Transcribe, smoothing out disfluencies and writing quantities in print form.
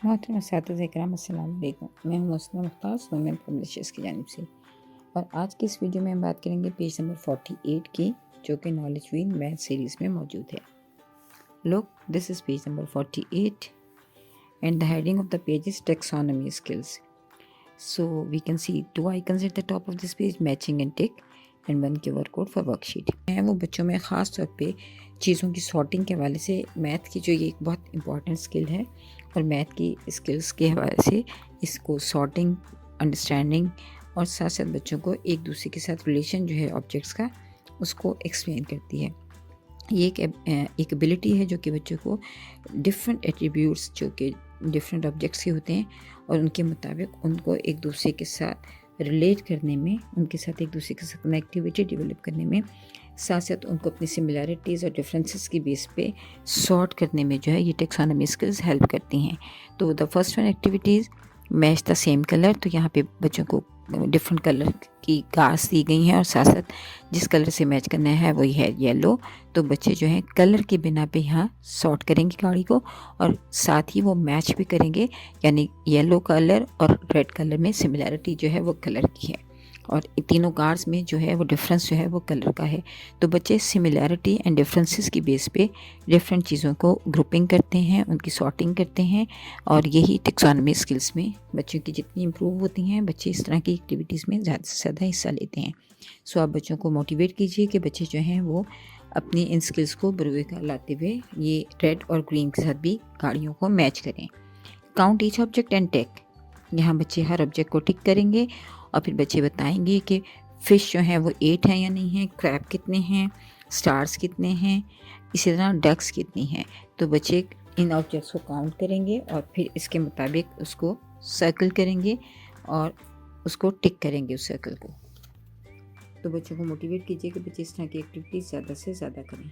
मोहतरम असातिज़ा इकराम अस्सलाम वालेकुम। मैं हूँ मुस्लिम मुख्तार वुमेन पब्लिशर्स की जानिब से, और आज की इस वीडियो में हम बात करेंगे पेज नंबर 48 की, जो कि नॉलेज विद मैथ सीरीज़ में मौजूद है। Look, this is page number 48 and the heading of the page is taxonomy skills. So we can see two icons at the top of this page, matching and tick, and one QR code for worksheet. है वो बच्चों में ख़ास तौर पे चीज़ों की sorting के हवाले से मैथ की जो ये एक बहुत इंपॉर्टेंट स्किल है, और मैथ की स्किल्स के हवाले से इसको सॉर्टिंग, अंडरस्टैंडिंग और साथ साथ बच्चों को एक दूसरे के साथ रिलेशन जो है ऑब्जेक्ट्स का, उसको एक्सप्लेन करती है। ये एक एबिलिटी है जो कि बच्चों को डिफरेंट एट्रीब्यूट्स जो कि डिफरेंट ऑब्जेक्ट्स के होते हैं, और उनके मुताबिक उनको एक दूसरे के साथ रिलेट करने में, उनके साथ एक दूसरे के साथ कनेक्टिविटी डेवलप करने में, साथ साथ उनको अपनी सिमिलैरिटीज़ और डिफरेंसेस की बेस पे सॉर्ट करने में जो है ये टैक्सोनॉमी स्किल्स हेल्प करती हैं। तो the first one activities match the same colour. तो यहाँ पे बच्चों को डिफरेंट कलर की कार्ड्स दी गई हैं, और साथ साथ जिस कलर से मैच करना है वही है येलो। तो बच्चे जो हैं कलर के बिना पे यहाँ सॉर्ट करेंगे गाड़ी को, और साथ ही वो मैच भी करेंगे, यानी येलो कलर और रेड कलर में सिमिलैरिटी जो है वो कलर की है, और तीनों कार्ड्स में जो है वो डिफरेंस जो है वो कलर का है। तो बच्चे सिमिलैरिटी एंड डिफरेंसेस की बेस पे डिफरेंट चीज़ों को ग्रुपिंग करते हैं, उनकी सॉर्टिंग करते हैं, और यही टैक्सोनॉमी स्किल्स में बच्चों की जितनी इम्प्रूव होती हैं, बच्चे इस तरह की एक्टिविटीज़ में ज़्यादा से ज़्यादा हिस्सा लेते हैं। सो आप बच्चों को मोटिवेट कीजिए कि बच्चे जो हैं वो अपनी इन स्किल्स को बरूए का लाते हुए ये रेड और ग्रीन के साथ भी गाड़ियों को मैच करें। Count each object and tick. यहाँ बच्चे हर ऑब्जेक्ट को टिक करेंगे, और फिर बच्चे बताएंगे कि फ़िश जो हैं वो 8 हैं या नहीं हैं, क्रैब कितने हैं, स्टार्स कितने हैं, इसी तरह डक्स कितनी हैं। तो बच्चे इन ऑब्जेक्ट्स को काउंट करेंगे, और फिर इसके मुताबिक उसको सर्कल करेंगे और उसको टिक करेंगे उस सर्कल को। तो बच्चों को मोटिवेट कीजिए कि बच्चे इस तरह की एक्टिविटीज़ ज़्यादा से ज़्यादा करें।